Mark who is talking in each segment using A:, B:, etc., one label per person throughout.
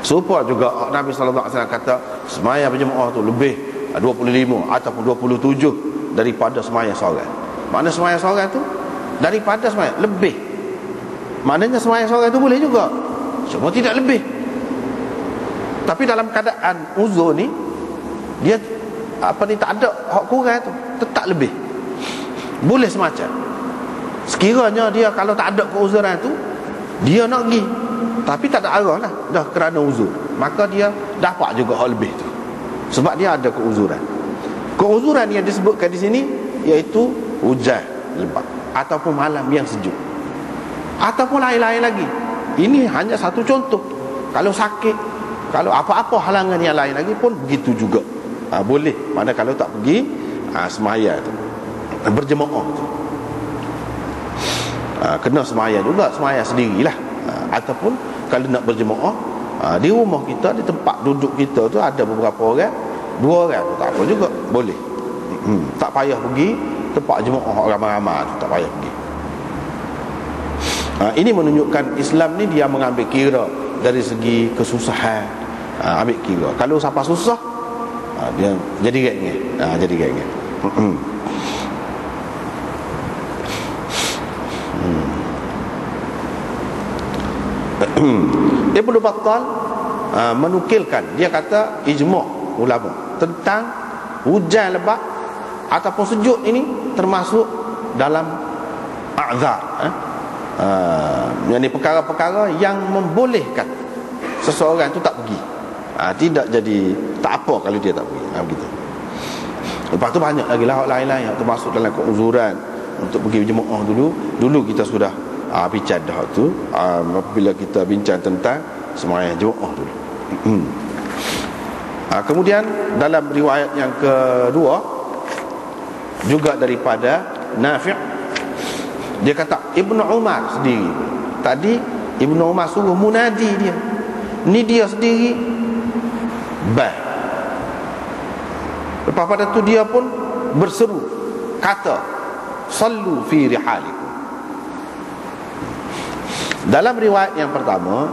A: Serupa juga Nabi sallallahu alaihi wasallam kata semaya berjemaah tu lebih 25 ataupun 27 daripada semaya seorang. Makna semaya seorang tu daripada semaya lebih. Maknanya semaya seorang tu boleh juga, cuma tidak lebih. Tapi dalam keadaan uzur ni, dia tak ada hak kurang tu, tetap lebih. Boleh semacam. Sekiranya dia kalau tak ada keuzuran tu, dia nak pergi tapi tak ada arah lah, dah kerana uzur, maka dia dapat juga hal lebih tu, sebab dia ada keuzuran. Keuzuran yang disebutkan di sini iaitu hujan lebat ataupun malam yang sejuk ataupun lain-lain lagi. Ini hanya satu contoh. Kalau sakit, kalau apa-apa halangan yang lain lagi pun begitu juga, boleh. Mana kalau tak pergi semaya tu, berjemaah tu, kena semaya juga, semaya sendirilah. Ataupun kalau nak berjemaah di rumah kita, di tempat duduk kita tu ada beberapa orang, 2 orang tu tak apa juga, boleh. Tak payah pergi tempat jemaah orang ramai-ramai tu, tak payah pergi. Ini menunjukkan Islam ni dia mengambil kira dari segi kesusahan. Ambil kira kalau siapa susah, dia jadi ringan, jadi ringan. Ibnu Battal menukilkan, dia kata ijma' ulama tentang hujan lebat ataupun sejuk ini termasuk dalam a'zar, yakni perkara-perkara yang membolehkan seseorang itu tak pergi, tidak jadi tak apa kalau dia tak pergi, begitu. Lepas tu banyak lagi lah lain-lain yang termasuk dalam keuzuran untuk pergi jemaah. Dulu kita sudah bincang dah tu, apabila kita bincang tentang sembahyang jemaah dulu. Kemudian dalam riwayat yang kedua juga daripada Nafi', dia kata Ibnu Umar sendiri. Tadi Ibnu Umar suruh munadi dia, ni dia sendiri bah. Lepas pada tu dia pun berseru, kata sallu fi rihalikum. Dalam riwayat yang pertama,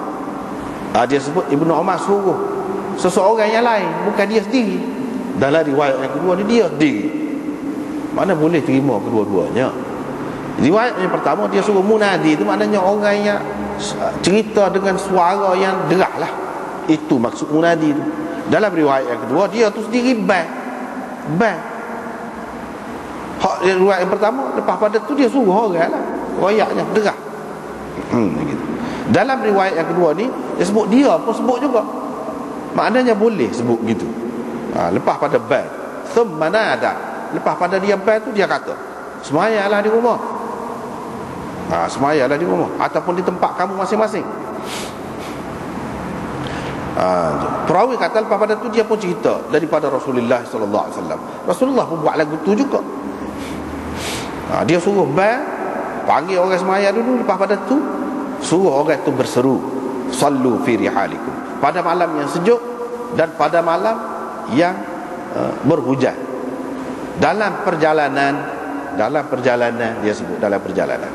A: dia sebut Ibnu Umar suruh seseorang yang lain, bukan dia sendiri. Dalam riwayat yang kedua ni dia sendiri. Mana boleh terima kedua-duanya. Riwayat yang pertama dia suruh munadi, itu maknanya orang yang cerita dengan suara yang derah lah. Itu maksud munadi tu. Dalam riwayat yang kedua dia tu sendiri bang. Hak riwayat yang pertama, lepas pada tu dia suruh orang lah, royaknya derah. Gitu. Dalam riwayat yang kedua ni dia sebut, dia pun sebut juga, maknanya boleh sebut gitu. Lepas pada bang, thumma nada, lepas pada dia bang tu dia kata semayalah di rumah, semayalah di rumah ataupun di tempat kamu masing-masing. Perawi kata lepas pada tu dia pun cerita daripada Rasulullah sallallahu alaihi wasallam. Rasulullah pun buat lagu tu juga. Dia suruh bang, panggil orang semaya dulu, lepas pada tu suruh orang tu berseru sallu fi rihalikum, pada malam yang sejuk dan pada malam yang berhujan. Dalam perjalanan dia sebut, dalam perjalanan.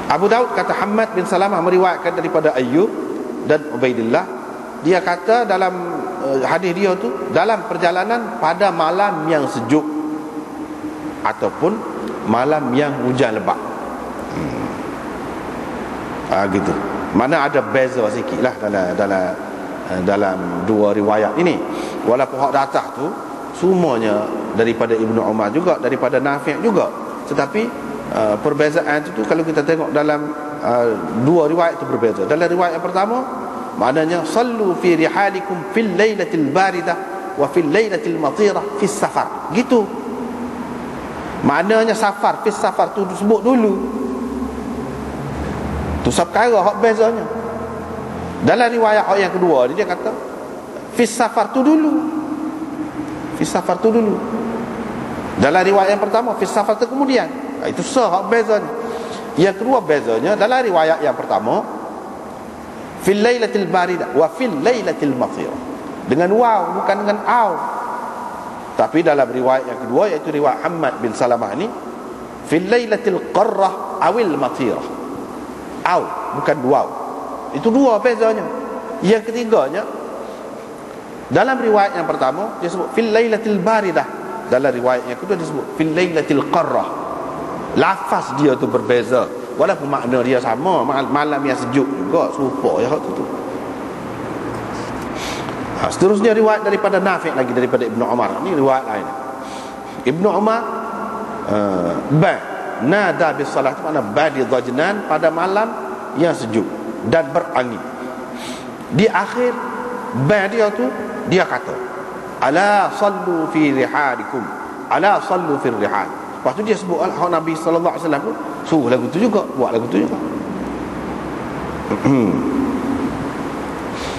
A: Abu Daud kata Hammad bin Salamah meriwayatkan daripada Ayyub dan Ubaidillah, dia kata dalam hadis dia tu, dalam perjalanan pada malam yang sejuk ataupun malam yang hujan lebat. Gitu. Mana ada beza sikit lah dalam dua riwayat ini. Walaupun hak datah tu semuanya daripada Ibnu Umar juga, daripada Nafi' juga, tetapi perbezaan itu kalau kita tengok dalam dua riwayat itu berbeza. Dalam riwayat yang pertama maknanya sallu fi rihalikum fil lailatil baridah wa fil lailatil matirah fis safar. Gitu. Maknanya safar, fis safar tu sebut dulu. Tu perkara hak bezanya. Dalam riwayat yang kedua dia kata fis safar tu dulu. Fis safar tu dulu. Dalam riwayat yang pertama fis safar tu kemudian. Itu hak bezanya. Yang kedua bezanya dalam riwayat yang pertama fil lailatil baridah wa fil lailatil matirah, dengan waw bukan dengan aw. Tapi dalam riwayat yang kedua, iaitu riwayat Hammad bin Salamah ni, fil lailatil qarrah awil matirah. Aw bukan waw. Itu dua bezanya. Yang ketiganya, dalam riwayat yang pertama dia sebut fil lailatil baridah, dalam riwayat yang kedua dia sebut fil lailatil qarrah. Lafaz dia tu berbeza, walaupun makna dia sama, malam yang sejuk juga, serupa ya tu. Seterusnya riwayat daripada Nafi' lagi, daripada Ibnu Umar. Ini riwayat lain. Ibnu Umar nada bis salat, makna badi dhajnan, pada malam yang sejuk dan berangin. Di akhir dia tu dia kata, ala sallu fi rihalikum, ala sallu fi rihal. Lepas tu dia sebut Nabi sallallahu alaihi wasallam suruh lagu tu juga, buat lagu tu juga.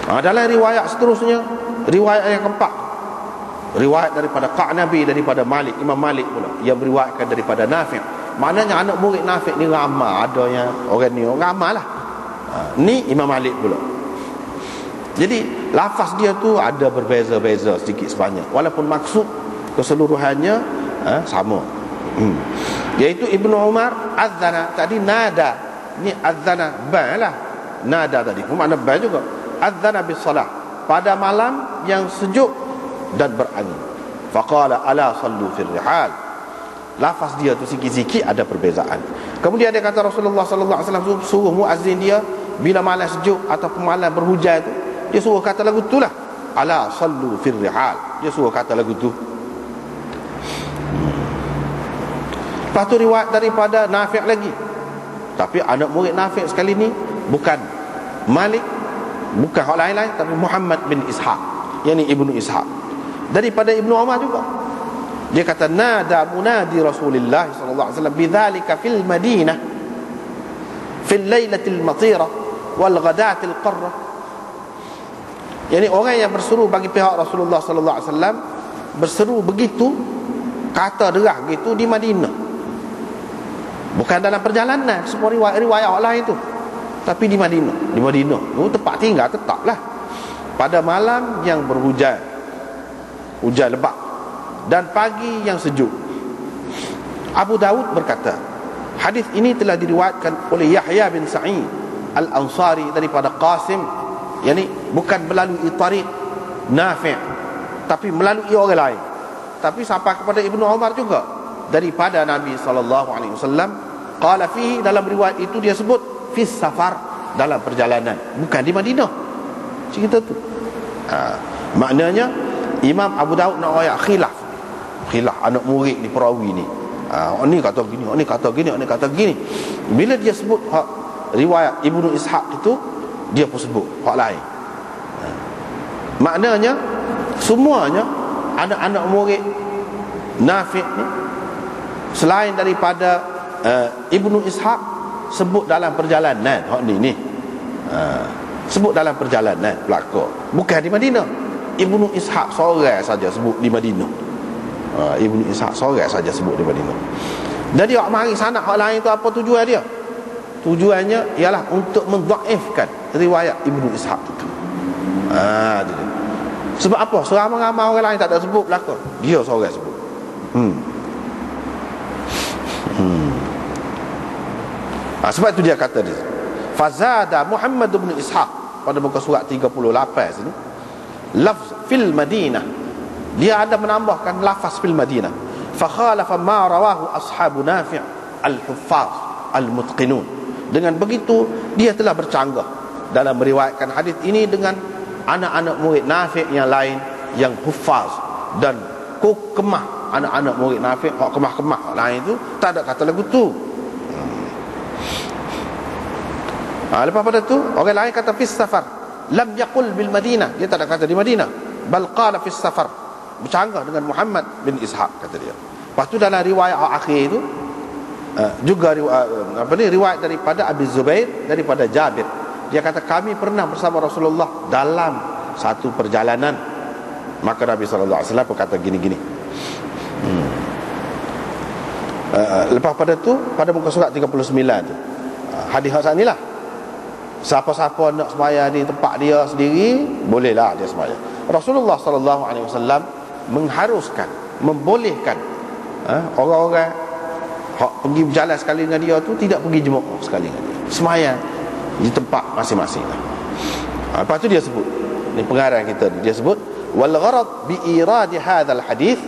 A: Dalam riwayat seterusnya, riwayat yang keempat, riwayat daripada Qa'nabi, daripada Malik, Imam Malik pula, yang beriwayatkan daripada Nafi'. Maknanya anak murid Nafi' ni ramai, ada yang orang ni orang ramai lah. Ni Imam Malik pula. Jadi lafaz dia tu ada berbeza-beza sedikit sebanyak, walaupun maksud keseluruhannya sama. Iaitu Ibnu Umar azana tadi nada, ni azana ba lah, nada tadi makna ba juga, azana bis salah, pada malam yang sejuk dan berangin. Faqala ala sallu fil rihal. Lafaz dia tu sikit-sikit ada perbezaan. Kemudian dia kata Rasulullah sallallahu alaihi wasallam suruh muazzin dia bila malam sejuk ataupun malam berhujan tu, dia suruh kata lagu tu lah, ala sallu fil rihal. Dia suruh kata lagu tu. Lepas tu riwayat daripada Nafi' lagi, tapi anak murid Nafi' sekali ni bukan Malik, bukan orang lain-lain, tapi Muhammad bin Ishaq, yakni Ibnu Ishaq, daripada Ibnu Umar juga. Dia kata nada munadi Rasulullah sallallahu alaihi wasallam bidzalika fil Madinah fil lailatil matira wal ghadatil qarrah. Yani orang yang berseru bagi pihak Rasulullah sallallahu alaihi wasallam, berseru begitu, kata derah begitu di Madinah. Bukan dalam perjalanan seperti riwayat lain tu, tapi di Madinah. Di Madinah itu tempat tinggal tetaplah pada malam yang berhujan, hujan lebat, dan pagi yang sejuk. Abu Dawud berkata, hadis ini telah diriwayatkan oleh Yahya bin Sa'id Al-Ansari daripada Qasim, yakni bukan melalui tariq Nafi', tapi melalui orang lain, tapi sampai kepada Ibnu Umar juga daripada Nabi sallallahu alaihi wasallam. Qala fihi, dalam riwayat itu dia sebut fi safar, dalam perjalanan, bukan di Madinah. Cerita tu. Maknanya Imam Abu Daud nak ayat khilaf anak murid ni, perawi ni. Ni kata gini, ni kata gini, ni kata gini. Bila dia sebut riwayat Ibnu Ishaq itu, dia pun sebut hak lain. Maknanya semuanya anak-anak murid Nafi' ni, selain daripada Ibnu Ishaq, sebut dalam perjalanan. Hak ni sebut dalam perjalanan belaka, bukan di Madinah. Ibnu Ishaq seorang saja sebut di Madinah. Ibnu Ishaq seorang saja sebut di Madinah. Jadi awak mari sanad hak lain tu, apa tujuan dia? Tujuannya ialah untuk mendhaifkan riwayat Ibnu Ishaq itu. Sebab apa? Seramai-ramai orang lain tak ada sebut belaka, dia seorang sebut. Sebab itu dia kata dia, fazada Muhammad bin Ishaq, pada muka surat 38 sini, lafz fil Madinah, dia ada menambahkan lafaz fil Madinah. Fa khalafa ma rawahu ashabu Nafi' al-huffaz al-mutqinun. Dengan begitu dia telah bercanggah dalam meriwayatkan hadis ini dengan anak-anak murid Nafi' yang lain yang huffaz dan kemah. Anak-anak murid Nafi' hak kemah-kemah lain itu tak ada kata lagu tu. Lepas pada tu orang lain kata fis safar, lam yaqul bil Madinah, dia tak ada kata di Madinah, bal qala fis safar, bercanggah dengan Muhammad bin Ishaq kata dia. Lepas tu dalam riwayat akhir itu juga riwayat daripada Abi Zubair daripada Jabir, dia kata kami pernah bersama Rasulullah dalam satu perjalanan, maka Nabi sallallahu alaihi wasallam berkata gini-gini. Lepas pada tu pada muka surat 39 tu hadis hak ni lah, siapa-siapa nak sembahyang di tempat dia sendiri, bolehlah dia sembahyang. Rasulullah sallallahu alaihi wasallam mengharuskan, membolehkan orang-orang hak pergi berjalan sekali dengan dia tu tidak pergi jemaah sekali dengan dia, sembahyang di tempat masing-masing lah. Lepas tu dia sebut, ni pengarang kita ni, dia sebut wal gharad bi irad hadzal hadis,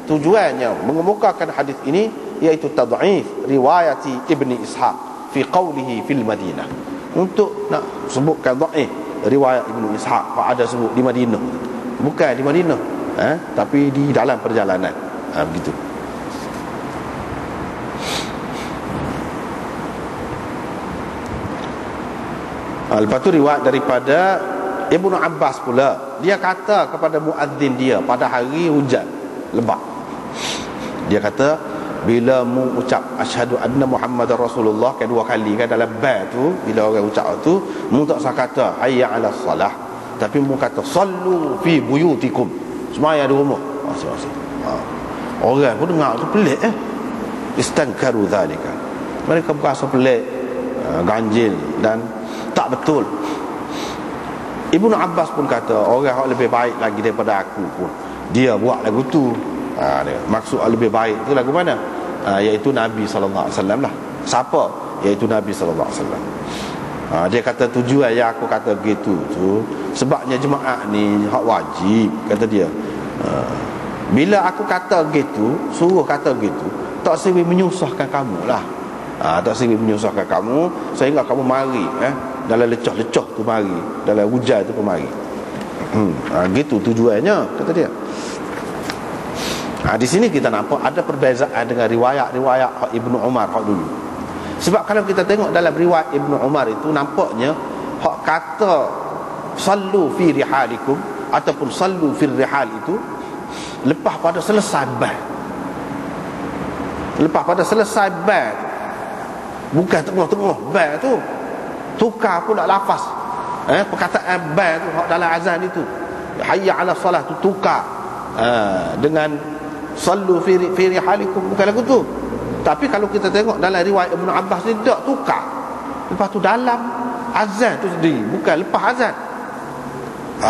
A: tujuannya mengemukakan hadis ini iaitu tad'if riwayati Ibni Ishaq fi qawlihi fil Madinah, untuk nak sebutkan dhaif riwayat Ibnu Ishaq ada sebut di Madinah, bukan di Madinah, tapi di dalam perjalanan, begitu. Lepas tu riwayat daripada Ibnu Abbas pula, dia kata kepada muadzin dia pada hari hujan lebat, dia kata bila mu ucap asyhadu anna Muhammadar Rasulullah kedua kali kan dalam bait tu, bila orang ucap tu, mu tak usah kata hayya 'alas salah, tapi mu kata sallu fi buyutikum, semaya di rumah masing-masing. Orang pun dengar tu pelik, istankaru zalika, mereka berasa pelik, ganjil dan tak betul. Ibnu Abbas pun kata orang yang lebih baik lagi daripada aku pun dia buat lagu tu. Maksud lebih baik tu lagu mana? Iaitu Nabi SAW lah. Siapa? Iaitu Nabi SAW. Dia kata tujuan yang aku kata gitu tu sebabnya jemaah ni hak wajib, kata dia. Bila aku kata gitu, suruh kata gitu, tak sewi menyusahkan kamu lah. Tak sewi menyusahkan kamu sehingga kamu mari dalam lecah-lecah tu mari, dalam hujan tu pun mari. Gitu tujuannya, kata dia. Di sini kita nampak ada perbezaan dengan riwayat-riwayat Ibnu Umar hak dulu. Sebab kalau kita tengok dalam riwayat Ibnu Umar itu, nampaknya hak kata sallu fi rihalikum ataupun sallu fil rihal itu lepas pada selesai bait. Lepas pada selesai bait, bukan tengah-tengah bait tu, tukar pula lafaz. Perkataan bait tu dalam azan itu, hayya 'ala salah tu tukar dengan sallu fi rihalikum, bukan lagu tu. Tapi kalau kita tengok dalam riwayat Ibnu Abbas ni tak tukar. Lepas tu dalam azan tu sendiri, bukan lepas azan.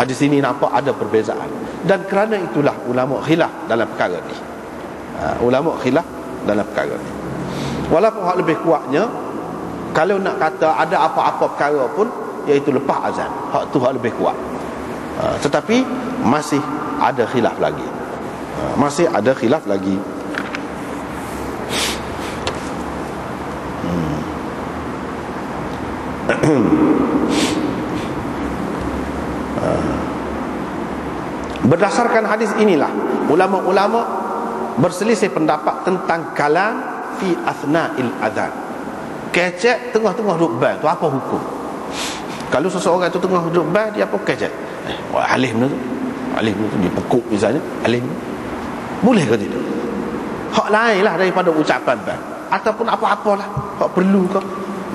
A: Di sini nampak ada perbezaan, dan kerana itulah ulama khilaf dalam perkara ni. Ulama khilaf dalam perkara ni. Walaupun hak lebih kuatnya, kalau nak kata ada apa-apa perkara pun iaitu lepas azan, hak tu hak lebih kuat. Tetapi masih ada khilaf lagi. Masih ada khilaf lagi. Berdasarkan hadis inilah ulama-ulama berselisih pendapat tentang kalam fi athna'il adzan. Kecek tengah-tengah duduk bait tu apa hukum? Kalau seseorang tu tengah duduk bait, dia apa kecek? Alih benda tu. Alih benda tu dia pekuk misalnya, alih benda. Boleh ke tidak? Hak lain lah daripada ucapan bait, ataupun apa-apalah hak perlu ke,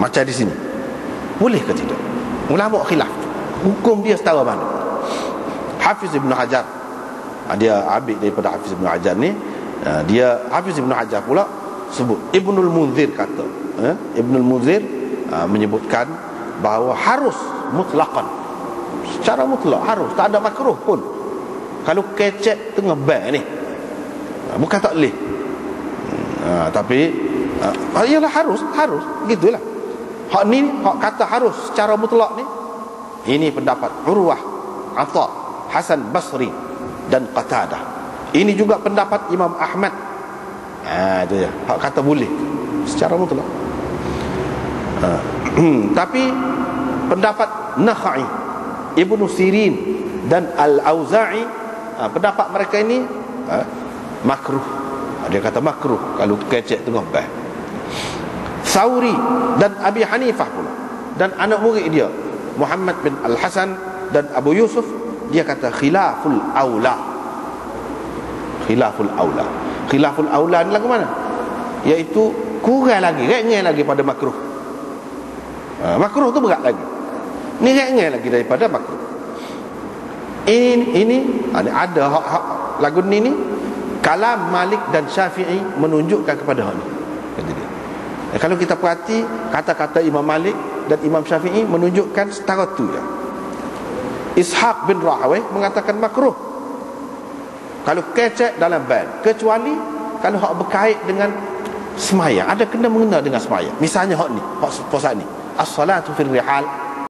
A: macam di sini. Boleh ke tidak? Ulama khilaf. Hukum dia setara mana? Hafiz Ibn Hajar, dia ambil daripada Hafiz Ibn Hajar ni, dia Hafiz Ibn Hajar pula sebut. Ibnul Munzir kata, Ibnul Munzir menyebutkan bahawa harus mutlaqan, secara mutlak harus, tak ada makruh pun kalau kecek tengah bait ni, bukan tak boleh, tapi ialah harus gitulah. Hak ni, hak kata harus secara mutlak ni, ini pendapat Urwah, Atha, Hasan Basri dan Qatadah. Ini juga pendapat Imam Ahmad. Itu ya, hak kata boleh secara mutlak. Tapi pendapat Nakhai, Ibnu Sirin dan Al-Auza'i, pendapat mereka ini makruh. Dia kata makruh kalau kecek tengah bait. Sauri dan Abi Hanifah pula, dan anak murid dia Muhammad bin Al-Hasan dan Abu Yusuf, dia kata khilaful aula. Khilaful aula. Khilaful aula ni lagu mana? Iaitu kurang lagi, ringan lagi pada makruh. Makruh tu berat lagi. Ni ringan lagi daripada makruh. Ini ada hak lagu ni kalam Malik dan Syafi'i menunjukkan kepada hal ni. Kata dia. Kalau kita perhati kata-kata Imam Malik dan Imam Syafi'i menunjukkan setara tu ya. Ishaq bin Rahawai mengatakan makruh kalau kecek dalam bait, kecuali kalau hak berkait dengan semayang, ada kena mengena dengan semayang. Misalnya hak ni, hak puasa ni, as-salatu fil rihal